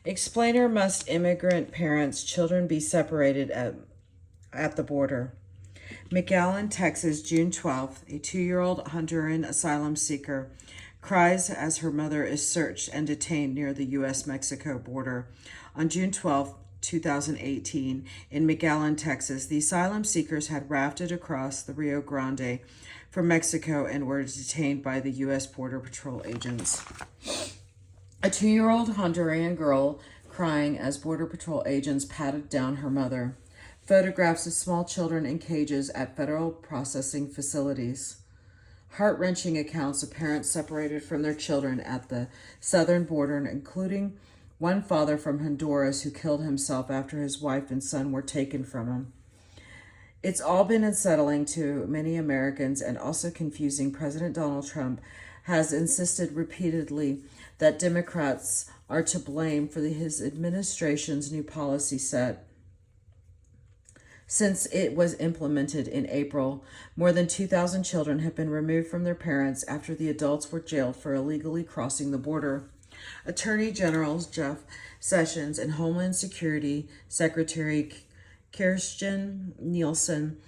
Explainer, must immigrant parents' children be separated at the border? McAllen, Texas, June 12th. A 2-year-old Honduran asylum seeker cries as her mother is searched and detained near the U.S.-Mexico border. On June 12, 2018, in McAllen, Texas, the asylum seekers had rafted across the Rio Grande from Mexico and were detained by the U.S. Border Patrol agents. A 2-year-old Honduran girl crying as Border Patrol agents patted down her mother. Photographs of small children in cages at federal processing facilities. Heart-wrenching accounts of parents separated from their children at the southern border, including one father from Honduras who killed himself after his wife and son were taken from him. It's all been unsettling to many Americans and also confusing. President Donald Trump has insisted repeatedly that Democrats are to blame for his administration's new policy set. Since it was implemented in April, more than 2,000 children have been removed from their parents after the adults were jailed for illegally crossing the border. Attorney Generals Jeff Sessions and Homeland Security Secretary Kirstjen Nielsen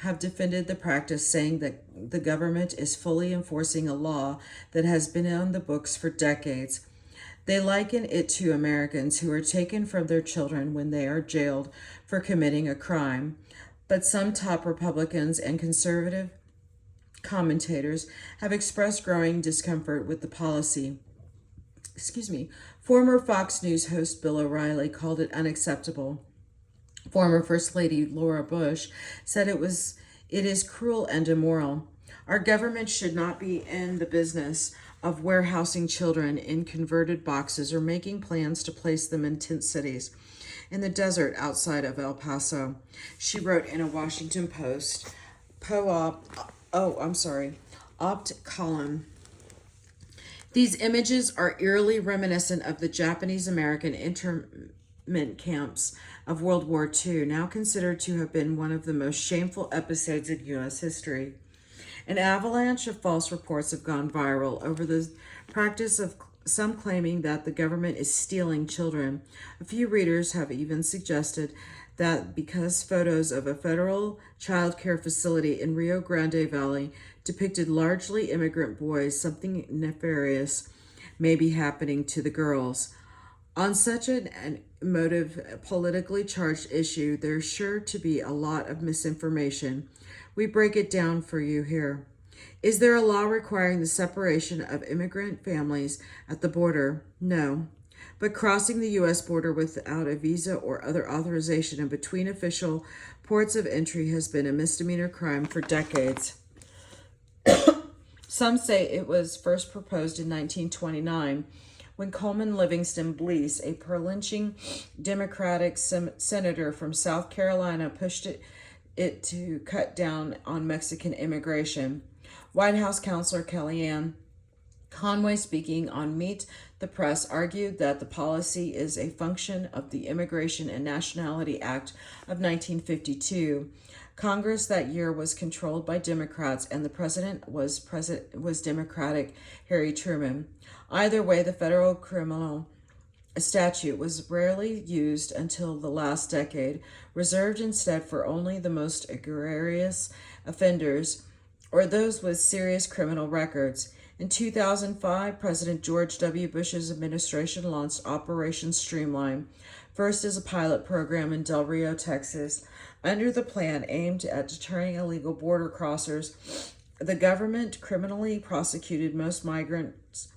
have defended the practice, saying that the government is fully enforcing a law that has been on the books for decades. They liken it to Americans who are taken from their children when they are jailed for committing a crime. But some top Republicans and conservative commentators have expressed growing discomfort with the policy. Former Fox News host Bill O'Reilly called it unacceptable. Former First Lady Laura Bush said it is cruel and immoral. Our government should not be in the business of warehousing children in converted boxes or making plans to place them in tent cities in the desert outside of El Paso, she wrote in a Washington Post opt column. These images are eerily reminiscent of the Japanese-American internment camps of World War II, now considered to have been one of the most shameful episodes in U.S. history. An avalanche of false reports have gone viral over the practice of some claiming that the government is stealing children. A few readers have even suggested that because photos of a federal child care facility in Rio Grande Valley depicted largely immigrant boys, something nefarious may be happening to the girls. On such an emotive, politically charged issue, there's sure to be a lot of misinformation. We break it down for you here. Is there a law requiring the separation of immigrant families at the border? No. But crossing the U.S. border without a visa or other authorization in between official ports of entry has been a misdemeanor crime for decades. Some say it was first proposed in 1929 when Coleman Livingston Blease, a per-lynching Democratic senator from South Carolina, pushed it to cut down on Mexican immigration. White House counselor Kellyanne Conway, speaking on Meet the Press, argued that the policy is a function of the Immigration and Nationality Act of 1952. Congress that year was controlled by Democrats, and the president was Democratic Harry Truman. Either way, the federal criminal statute was rarely used until the last decade, reserved instead for only the most egregious offenders or those with serious criminal records. In 2005, President George W. Bush's administration launched Operation Streamline, first as a pilot program in Del Rio, Texas. Under the plan aimed at deterring illegal border crossers, the government criminally prosecuted most migrants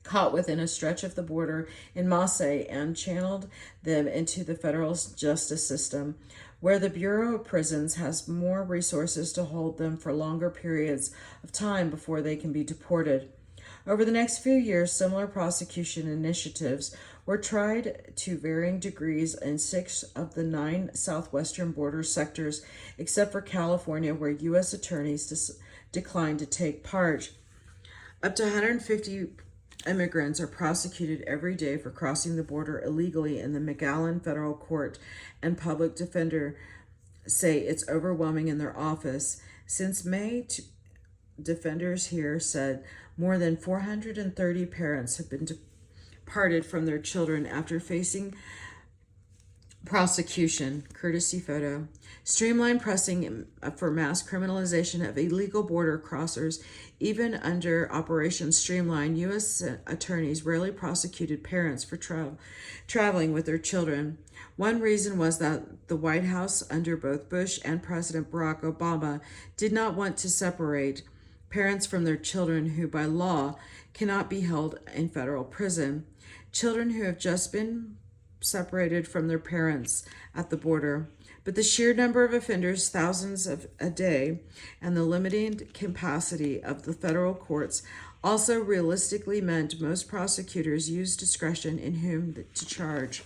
caught within a stretch of the border in Massey and channeled them into the federal justice system, where the Bureau of Prisons has more resources to hold them for longer periods of time before they can be deported. Over the next few years, similar prosecution initiatives were tried to varying degrees in 6 of the 9 southwestern border sectors, except for California, where U.S. attorneys declined to take part. Up to 150 immigrants are prosecuted every day for crossing the border illegally in the McAllen Federal Court, and public defender say it's overwhelming in their office. Since May, defenders here said more than 430 parents have been parted from their children after facing prosecution. Courtesy photo. Streamline pressing for mass criminalization of illegal border crossers. Even under Operation Streamline, U.S. attorneys rarely prosecuted parents for traveling with their children. One reason was that the White House, under both Bush and President Barack Obama, did not want to separate parents from their children who, by law, cannot be held in federal prison. Children who have just been separated from their parents at the border. But the sheer number of offenders, thousands a day, and the limited capacity of the federal courts also realistically meant most prosecutors used discretion in whom to charge.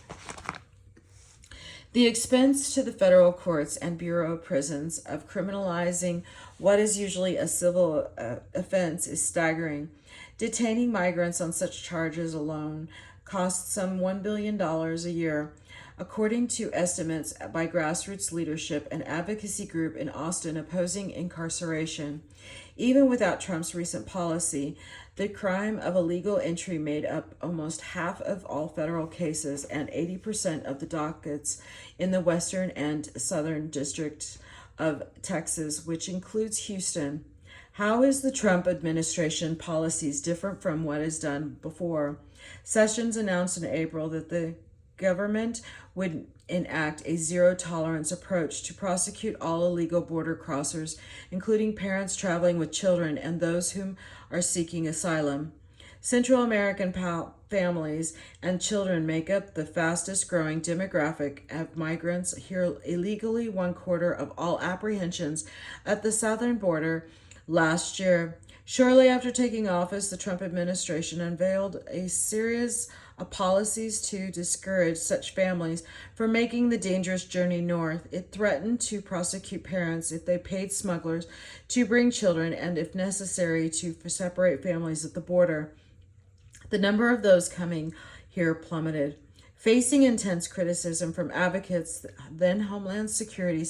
The expense to the federal courts and Bureau of Prisons of criminalizing what is usually a civil offense is staggering. Detaining migrants on such charges alone costs some $1 billion a year, according to estimates by grassroots leadership and advocacy group in Austin opposing incarceration. Even without Trump's recent policy, the crime of illegal entry made up almost half of all federal cases and 80% of the dockets in the western and southern districts of Texas, which includes Houston. How is the Trump administration policies different from what is done before? Sessions announced in April that the government would enact a zero-tolerance approach to prosecute all illegal border crossers, including parents traveling with children and those whom are seeking asylum. Central American families and children make up the fastest-growing demographic of migrants here illegally. 1/4 of all apprehensions at the southern border last year. Shortly after taking office, the Trump administration unveiled a series of policies to discourage such families from making the dangerous journey north. It threatened to prosecute parents if they paid smugglers to bring children and, if necessary, to separate families at the border. The number of those coming here plummeted. Facing intense criticism from advocates, then Homeland Security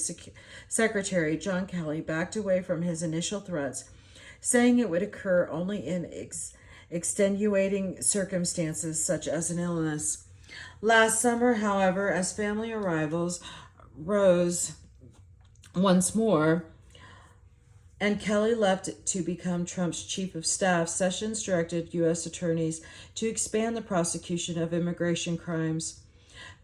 Secretary John Kelly backed away from his initial threats, saying it would occur only in extenuating circumstances such as an illness. Last summer, however, as family arrivals rose once more, and Kelly left to become Trump's chief of staff, Sessions directed U.S. attorneys to expand the prosecution of immigration crimes.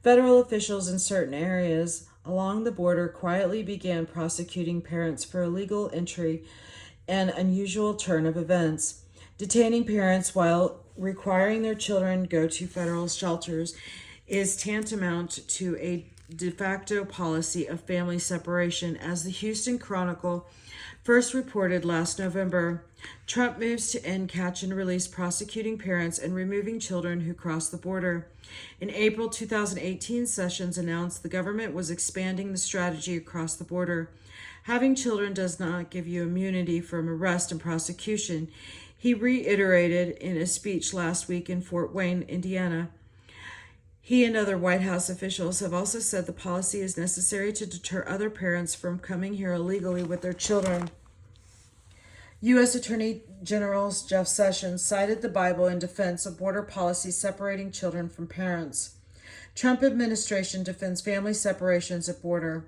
Federal officials in certain areas along the border quietly began prosecuting parents for illegal entry, an unusual turn of events. Detaining parents while requiring their children go to federal shelters is tantamount to a de facto policy of family separation, as the Houston Chronicle first reported last November. Trump moves to end catch and release prosecuting parents and removing children who cross the border. In April 2018, Sessions announced the government was expanding the strategy across the border. Having children does not give you immunity from arrest and prosecution, he reiterated in a speech last week in Fort Wayne, Indiana. He and other White House officials have also said the policy is necessary to deter other parents from coming here illegally with their children. U.S. Attorney General Jeff Sessions cited the Bible in defense of border policy separating children from parents. Trump administration defends family separations at border.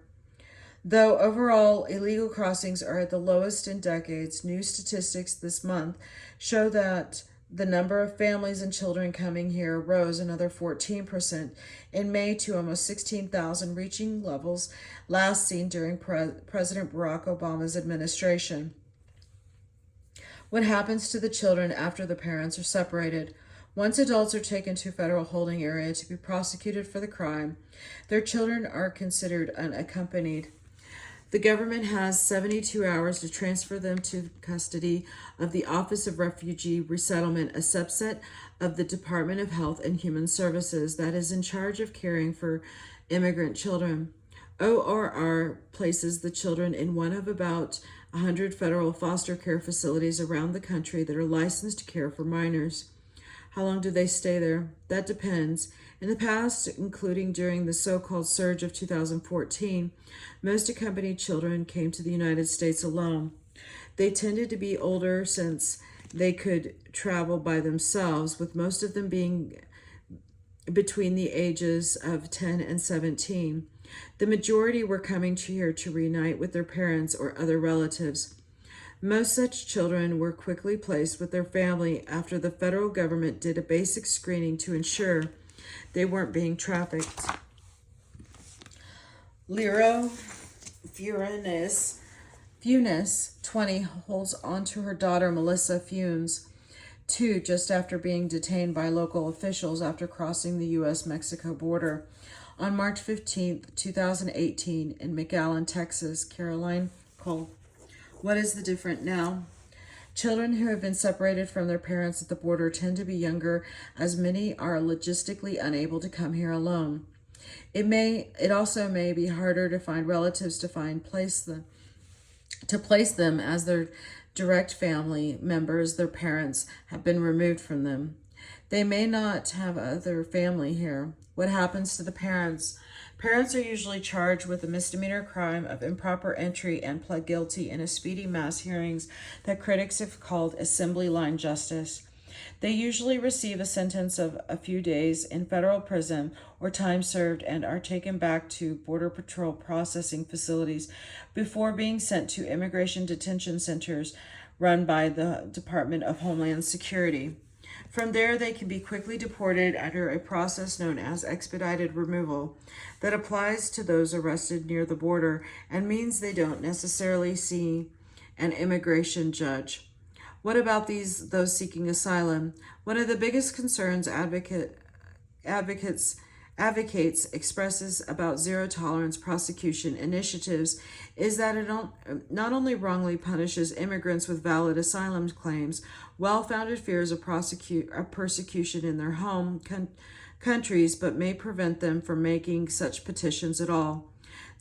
Though overall illegal crossings are at the lowest in decades, new statistics this month show that the number of families and children coming here rose another 14% in May to almost 16,000, reaching levels last seen during President Barack Obama's administration. What happens to the children after the parents are separated? Once adults are taken to a federal holding area to be prosecuted for the crime, their children are considered unaccompanied. The government has 72 hours to transfer them to custody of the Office of Refugee Resettlement, a subset of the Department of Health and Human Services that is in charge of caring for immigrant children. ORR places the children in one of about 100 federal foster care facilities around the country that are licensed to care for minors. How long do they stay there? That depends. In the past, including during the so-called surge of 2014, most accompanied children came to the United States alone. They tended to be older since they could travel by themselves, with most of them being between the ages of 10 and 17. The majority were coming here to reunite with their parents or other relatives. Most such children were quickly placed with their family after the federal government did a basic screening to ensure they weren't being trafficked. Lero Funes, 20, holds on to her daughter Melissa Funes, 2, just after being detained by local officials after crossing the U.S.-Mexico border on March 15, 2018 in McAllen, Texas. Caroline Cole. What is the difference now? Children who have been separated from their parents at the border tend to be younger, as many are logistically unable to come here alone. It also may be harder to find relatives to place them as their direct family members. Their parents have been removed from them. They may not have other family here. What happens to the parents? Parents are usually charged with a misdemeanor crime of improper entry and pled guilty in a speedy mass hearings that critics have called assembly line justice. They usually receive a sentence of a few days in federal prison or time served and are taken back to Border Patrol processing facilities before being sent to immigration detention centers run by the Department of Homeland Security. From there, they can be quickly deported under a process known as expedited removal that applies to those arrested near the border and means they don't necessarily see an immigration judge. What about those seeking asylum? One of the biggest concerns advocates expresses about zero-tolerance prosecution initiatives is that it not only wrongly punishes immigrants with valid asylum claims, well-founded fears of persecution in their home countries, but may prevent them from making such petitions at all.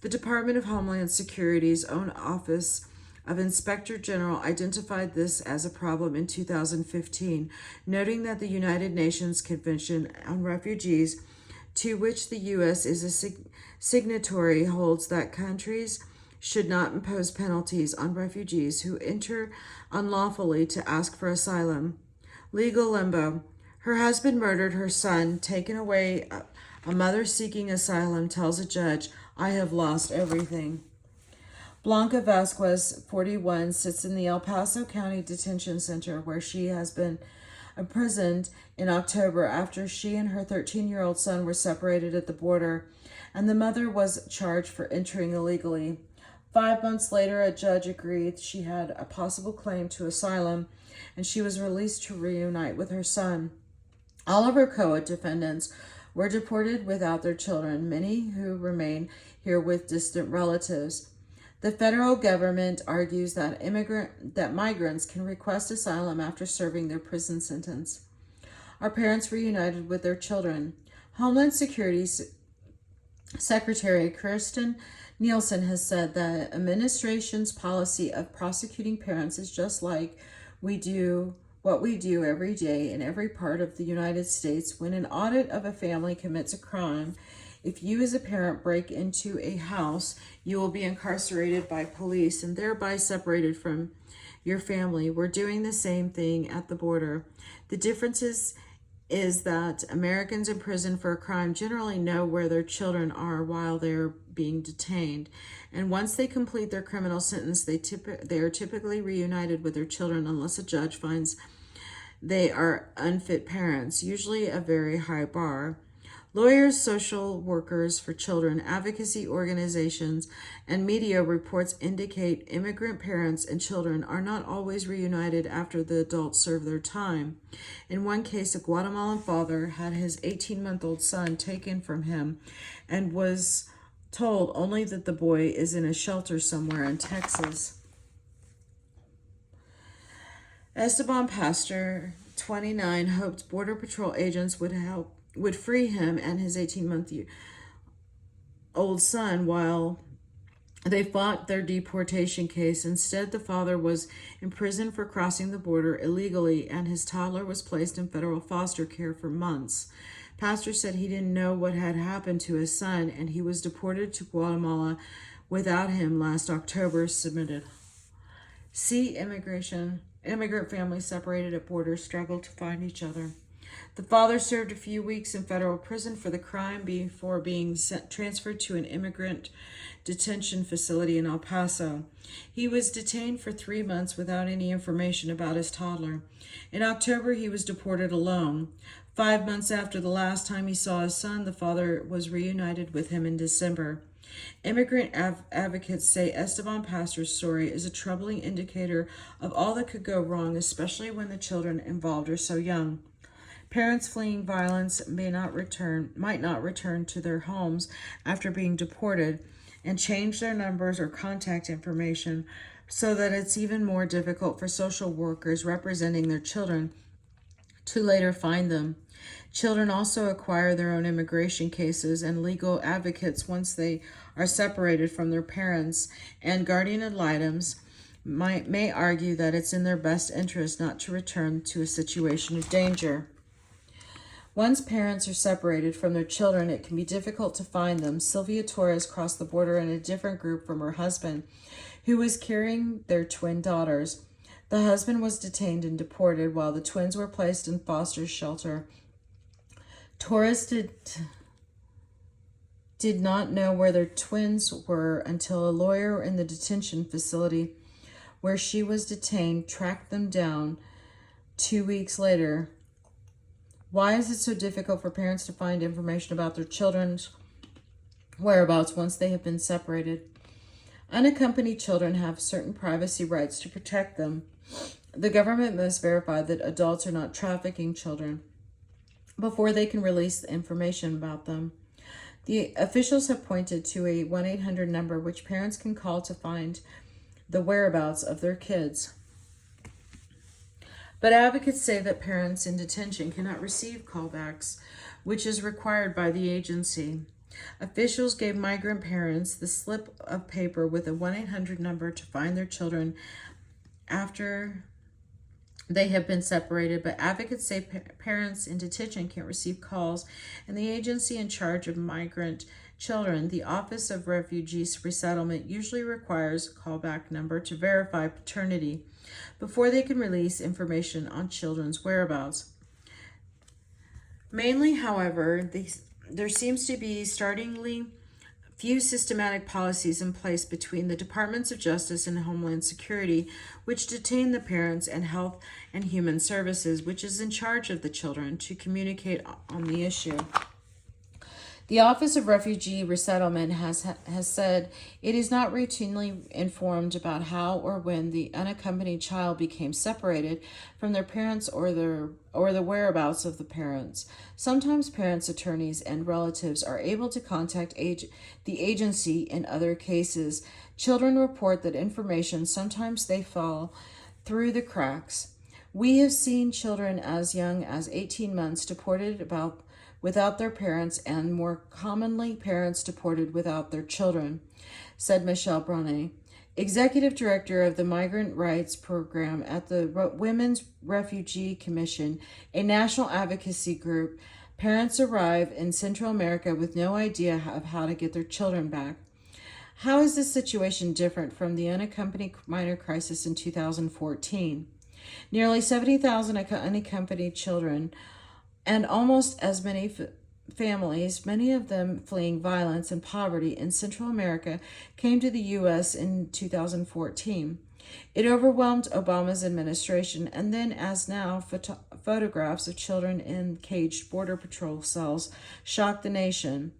The Department of Homeland Security's own Office of Inspector General identified this as a problem in 2015, noting that the United Nations Convention on Refugees, to which the U.S. is a signatory, holds that countries should not impose penalties on refugees who enter unlawfully to ask for asylum. Legal limbo. Her husband murdered her son, taken away. A mother seeking asylum tells a judge, "I have lost everything." Blanca Vasquez, 41, sits in the El Paso County Detention Center where she has been imprisoned in October after she and her 13-year-old son were separated at the border, and the mother was charged for entering illegally. 5 months later, a judge agreed she had a possible claim to asylum, and she was released to reunite with her son. All of her co-defendants were deported without their children, many who remain here with distant relatives. The federal government argues that migrants can request asylum after serving their prison sentence. Are parents reunited with their children? Homeland Security Secretary Kirsten Nielsen has said that administration's policy of prosecuting parents is just like what we do every day in every part of the United States. When an audit of a family commits a crime, if you as a parent break into a house, you will be incarcerated by police and thereby separated from your family. We're doing the same thing at the border. The difference is that Americans in prison for a crime generally know where their children are while they're being detained. And once they complete their criminal sentence, they are typically reunited with their children unless a judge finds they are unfit parents, usually a very high bar. Lawyers, social workers for children, advocacy organizations, and media reports indicate immigrant parents and children are not always reunited after the adults serve their time. In one case, a Guatemalan father had his 18-month-old son taken from him and was told only that the boy is in a shelter somewhere in Texas. Esteban Pastor, 29, hoped Border Patrol agents would free him and his 18-month-old son while they fought their deportation case. Instead, the father was imprisoned for crossing the border illegally, and his toddler was placed in federal foster care for months. Pastor said he didn't know what had happened to his son, and he was deported to Guatemala without him last October. Submitted. See Immigrant families separated at borders struggle to find each other. The father served a few weeks in federal prison for the crime before being transferred to an immigrant detention facility in El Paso. He was detained for 3 months without any information about his toddler. In October, he was deported alone. 5 months after the last time he saw his son, the father was reunited with him in December. Immigrant advocates say Esteban Pastor's story is a troubling indicator of all that could go wrong, especially when the children involved are so young. Parents fleeing violence might not return to their homes after being deported and change their numbers or contact information so that it's even more difficult for social workers representing their children to later find them. Children also acquire their own immigration cases and legal advocates once they are separated from their parents, and guardian ad litems may argue that it's in their best interest not to return to a situation of danger. Once parents are separated from their children, it can be difficult to find them. Sylvia Torres crossed the border in a different group from her husband, who was carrying their twin daughters. The husband was detained and deported while the twins were placed in foster shelter. Torres did not know where their twins were until a lawyer in the detention facility where she was detained tracked them down 2 weeks later. Why is it so difficult for parents to find information about their children's whereabouts once they have been separated? Unaccompanied children have certain privacy rights to protect them. The government must verify that adults are not trafficking children before they can release the information about them. The officials have pointed to a 1-800 number which parents can call to find the whereabouts of their kids. But advocates say that parents in detention cannot receive callbacks, which is required by the agency. Officials gave migrant parents the slip of paper with a 1-800 number to find their children after they have been separated, but advocates say parents in detention can't receive calls, and the agency in charge of migrant children, the Office of Refugee Resettlement, usually requires a callback number to verify paternity before they can release information on children's whereabouts. Mainly, however, there seems to be startlingly few systematic policies in place between the Departments of Justice and Homeland Security, which detain the parents, and Health and Human Services, which is in charge of the children, to communicate on the issue. The Office of Refugee Resettlement has said it is not routinely informed about how or when the unaccompanied child became separated from their parents or the whereabouts of the parents. Sometimes parents, attorneys, and relatives are able to contact the agency in other cases. Children report that information sometimes they fall through the cracks. We have seen children as young as 18 months deported without their parents, and more commonly parents deported without their children, said Michelle Brunet, executive director of the Migrant Rights Program at the Women's Refugee Commission, a national advocacy group. Parents arrive in Central America with no idea of how to get their children back. How is this situation different from the unaccompanied minor crisis in 2014? Nearly 70,000 unaccompanied children and almost as many families, many of them fleeing violence and poverty in Central America, came to the U.S. in 2014. It overwhelmed Obama's administration, and then, as now, photographs of children in caged Border Patrol cells shocked the nation.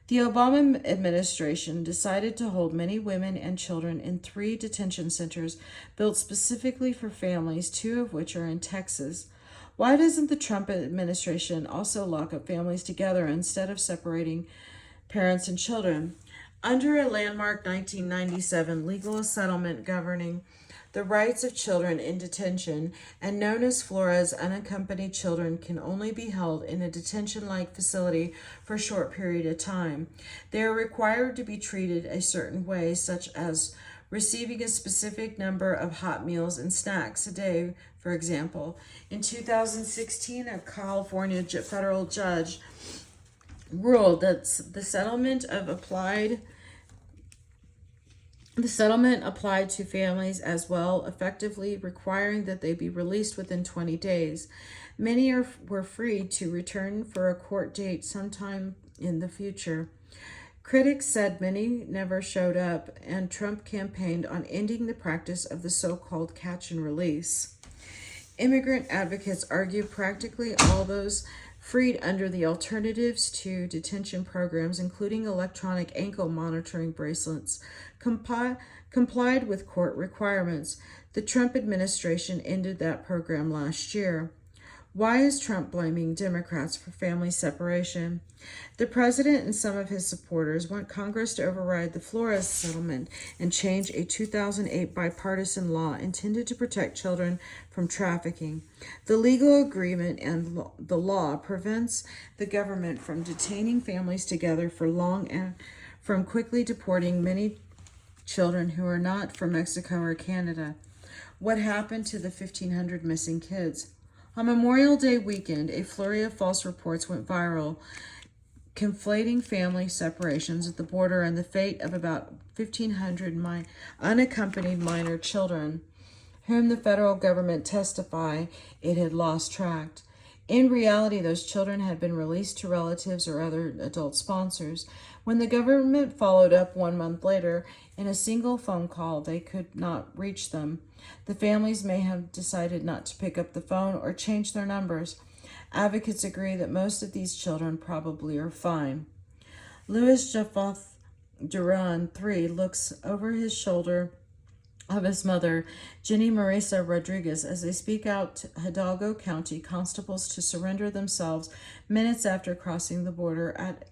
The Obama administration decided to hold many women and children in 3 detention centers built specifically for families, 2 of which are in Texas. Why doesn't the Trump administration also lock up families together instead of separating parents and children? Under a landmark 1997 legal settlement governing the rights of children in detention, and known as Flores, unaccompanied children can only be held in a detention-like facility for a short period of time. They are required to be treated a certain way, such as receiving a specific number of hot meals and snacks a day, for example. In 2016, a California federal judge ruled that the settlement applied to families as well, effectively requiring that they be released within 20 days. Many were free to return for a court date sometime in the future. Critics said many never showed up, and Trump campaigned on ending the practice of the so-called catch and release. Immigrant advocates argue practically all those freed under the alternatives to detention programs, including electronic ankle monitoring bracelets, complied with court requirements. The Trump administration ended that program last year. Why is Trump blaming Democrats for family separation? The president and some of his supporters want Congress to override the Flores settlement and change a 2008 bipartisan law intended to protect children from trafficking. The legal agreement and the law prevents the government from detaining families together for long and from quickly deporting many children who are not from Mexico or Canada. What happened to the 1,500 missing kids? On Memorial Day weekend, a flurry of false reports went viral, conflating family separations at the border and the fate of about 1,500 unaccompanied minor children, whom the federal government testified it had lost track. In reality, those children had been released to relatives or other adult sponsors. When the government followed up 1 month later, in a single phone call, they could not reach them. The families may have decided not to pick up the phone or change their numbers. Advocates agree that most of these children probably are fine. Louis Jaffoth Duran, 3, looks over his shoulder of his mother, Jenny Marisa Rodriguez, as they speak out to Hidalgo County constables to surrender themselves minutes after crossing the border at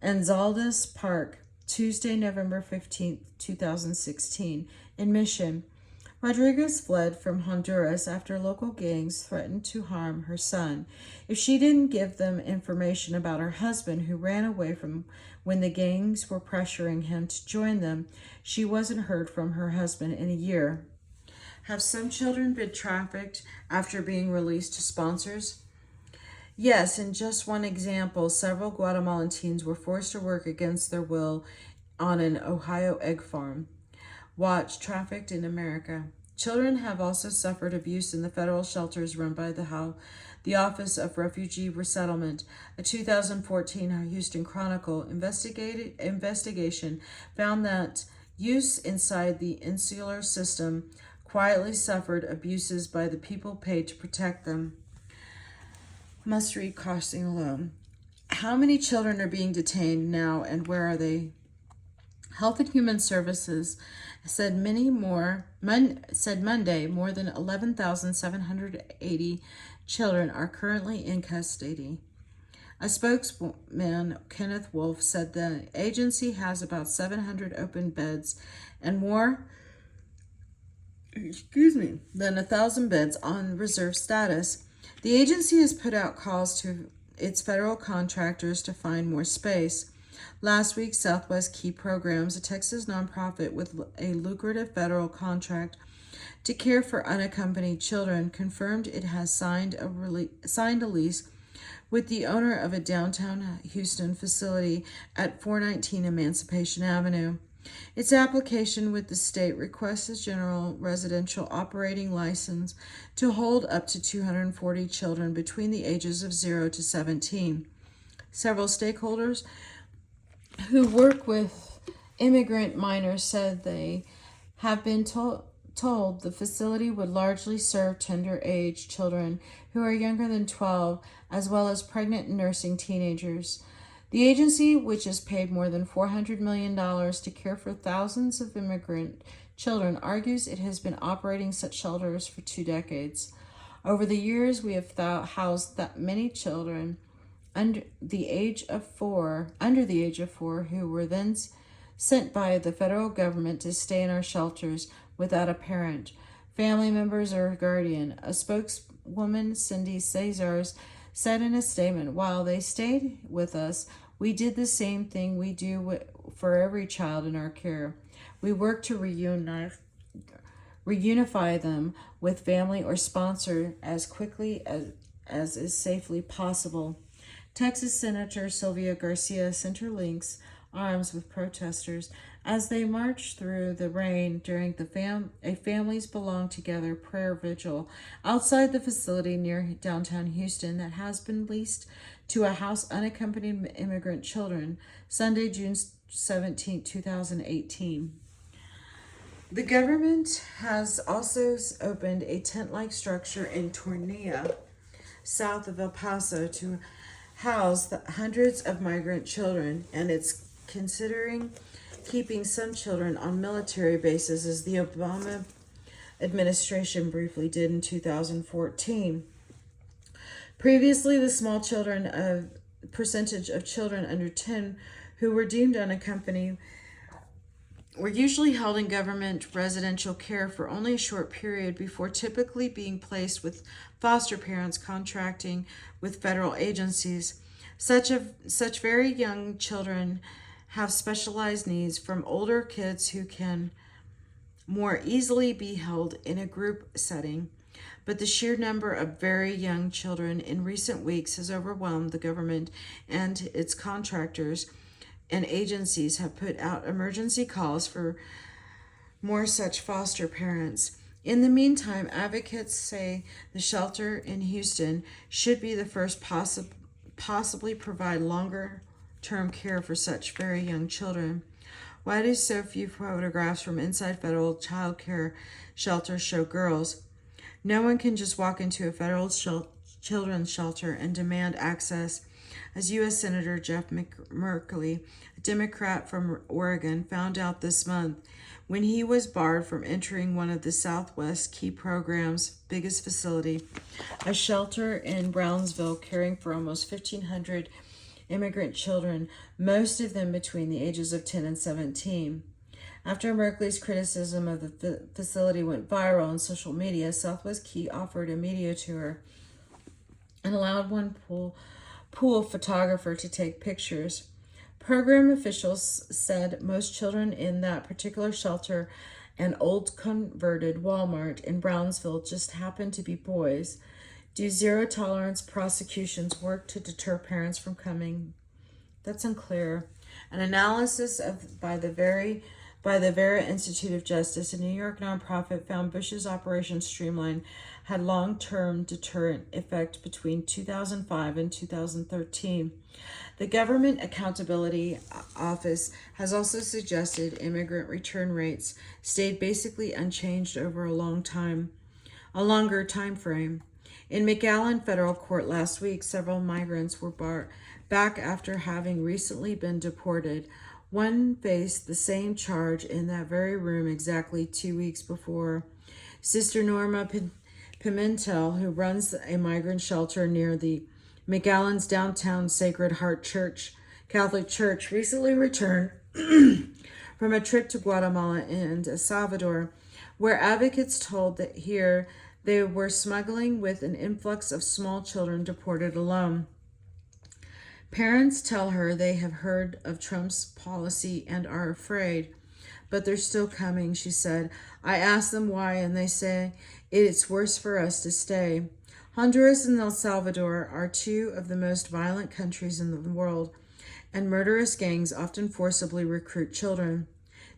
Anzaldas Park, Tuesday, November 15, 2016, in Mission. Rodriguez fled from Honduras after local gangs threatened to harm her son. If she didn't give them information about her husband, who ran away from when the gangs were pressuring him to join them, she wasn't heard from her husband in a year. Have some children been trafficked after being released to sponsors? Yes, in just one example, several Guatemalan teens were forced to work against their will on an Ohio egg farm. Watch Trafficked in America. Children have also suffered abuse in the federal shelters run by the Office of Refugee Resettlement. A 2014 Houston Chronicle investigation found that youth inside the insular system quietly suffered abuses by the people paid to protect them. Must read Crossing Alone. How many children are being detained now, and where are they? Health and Human Services said Monday more than 11,780 children are currently in custody. A spokesman, Kenneth Wolf, said the agency has about 700 open beds and more than 1,000 beds on reserve status. The agency has put out calls to its federal contractors to find more space. Last week, Southwest Key Programs, a Texas nonprofit with a lucrative federal contract to care for unaccompanied children, confirmed it has signed a lease with the owner of a downtown Houston facility at 419 Emancipation Avenue. Its application with the state requests a general residential operating license to hold up to 240 children between the ages of 0 to 17. Several stakeholders who work with immigrant minors said they have been told the facility would largely serve tender-age children who are younger than 12, as well as pregnant and nursing teenagers. The agency, which has paid more than $400 million to care for thousands of immigrant children, argues it has been operating such shelters for 2 decades. Over the years, we have housed that many children under the age of 4 who were then sent by the federal government to stay in our shelters without a parent, family members, or guardian. A spokeswoman, Cindy Cesars, said in a statement, "While they stayed with us, we did the same thing we do for every child in our care. We work to reunify them with family or sponsor as quickly as is safely possible." Texas Senator Sylvia Garcia sent her links arms with protesters as they marched through the rain during a Families Belong Together prayer vigil outside the facility near downtown Houston that has been leased to a house unaccompanied immigrant children, Sunday, June 17, 2018. The government has also opened a tent-like structure in Tornilla, south of El Paso, to house the hundreds of migrant children, and it's considering keeping some children on military bases, as the Obama administration briefly did in 2014. Previously, the small percentage of children under 10 who were deemed unaccompanied were usually held in government residential care for only a short period before typically being placed with foster parents contracting with federal agencies. Such very young children have specialized needs, from older kids who can more easily be held in a group setting. But the sheer number of very young children in recent weeks has overwhelmed the government, and its contractors and agencies have put out emergency calls for more such foster parents. In the meantime, advocates say the shelter in Houston should be the first possibly provide longer-term care for such very young children. Why do so few photographs from inside federal child care shelters show girls? No one can just walk into a federal children's shelter and demand access, as U.S. Senator Jeff Merkley, a Democrat from Oregon, found out this month when he was barred from entering one of the Southwest Key Program's biggest facility, a shelter in Brownsville caring for almost 1,500 immigrant children, most of them between the ages of 10 and 17. After Merkley's criticism of the facility went viral on social media, Southwest Key offered a media tour and allowed one pool photographer to take pictures. Program officials said most children in that particular shelter, an old converted Walmart in Brownsville, just happened to be boys. Do zero-tolerance prosecutions work to deter parents from coming? That's unclear. An analysis by the Vera Institute of Justice, a New York nonprofit, found Bush's Operation Streamline had long-term deterrent effect between 2005 and 2013. The Government Accountability Office has also suggested immigrant return rates stayed basically unchanged over a longer time frame. In McAllen Federal Court last week, several migrants were back after having recently been deported. One faced the same charge in that very room exactly 2 weeks before. Sister Norma Pimentel, who runs a migrant shelter near the McAllen's downtown Sacred Heart Catholic Church, recently returned from a trip to Guatemala and El Salvador, where advocates told that here they were smuggling with an influx of small children deported alone. Parents tell her they have heard of Trump's policy and are afraid, but they're still coming, she said. I asked them why, and they say it's worse for us to stay. Honduras and El Salvador are two of the most violent countries in the world, and murderous gangs often forcibly recruit children.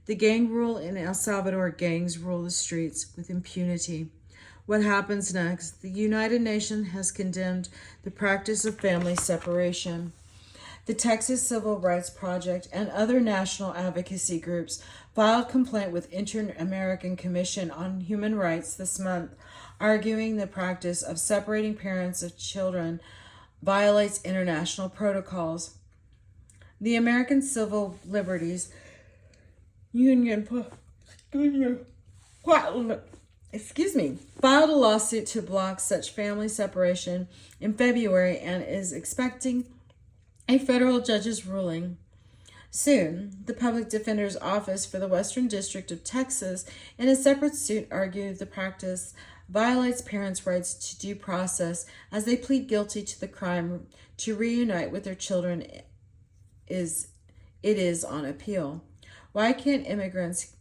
The gang rule in El Salvador, gangs rule the streets with impunity. What happens next? The United Nations has condemned the practice of family separation. The Texas Civil Rights Project and other national advocacy groups filed complaint with Inter-American Commission on Human Rights this month, arguing the practice of separating parents of children violates international protocols. The American Civil Liberties Union filed a lawsuit to block such family separation in February and is expecting a federal judge's ruling soon. The Public Defender's Office for the Western District of Texas, in a separate suit, argued the practice violates parents' rights to due process as they plead guilty to the crime to reunite with their children. It is on appeal. Why can't immigrants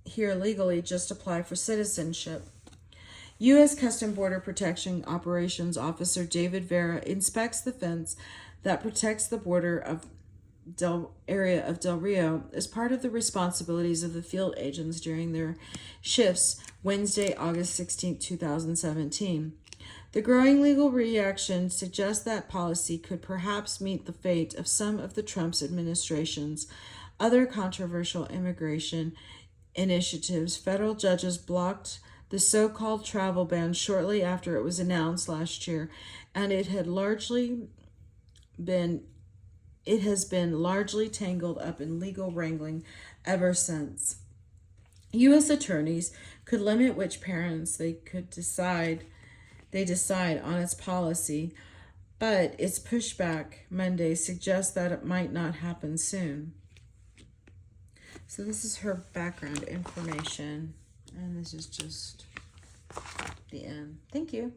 here legally just apply for citizenship? U.S. Custom Border Protection Operations Officer David Vera inspects the fence that protects the border of area of Del Rio as part of the responsibilities of the field agents during their shifts Wednesday, August 16, 2017. The growing legal reaction suggests that policy could perhaps meet the fate of some of the Trump's administration's other controversial immigration initiatives. Federal judges blocked the so-called travel ban shortly after it was announced last year, and it has been largely tangled up in legal wrangling ever since. U.S. attorneys could limit which parents they decide on its policy, but its pushback Monday suggests that it might not happen soon. So this is her background information, and this is just the end. Thank you.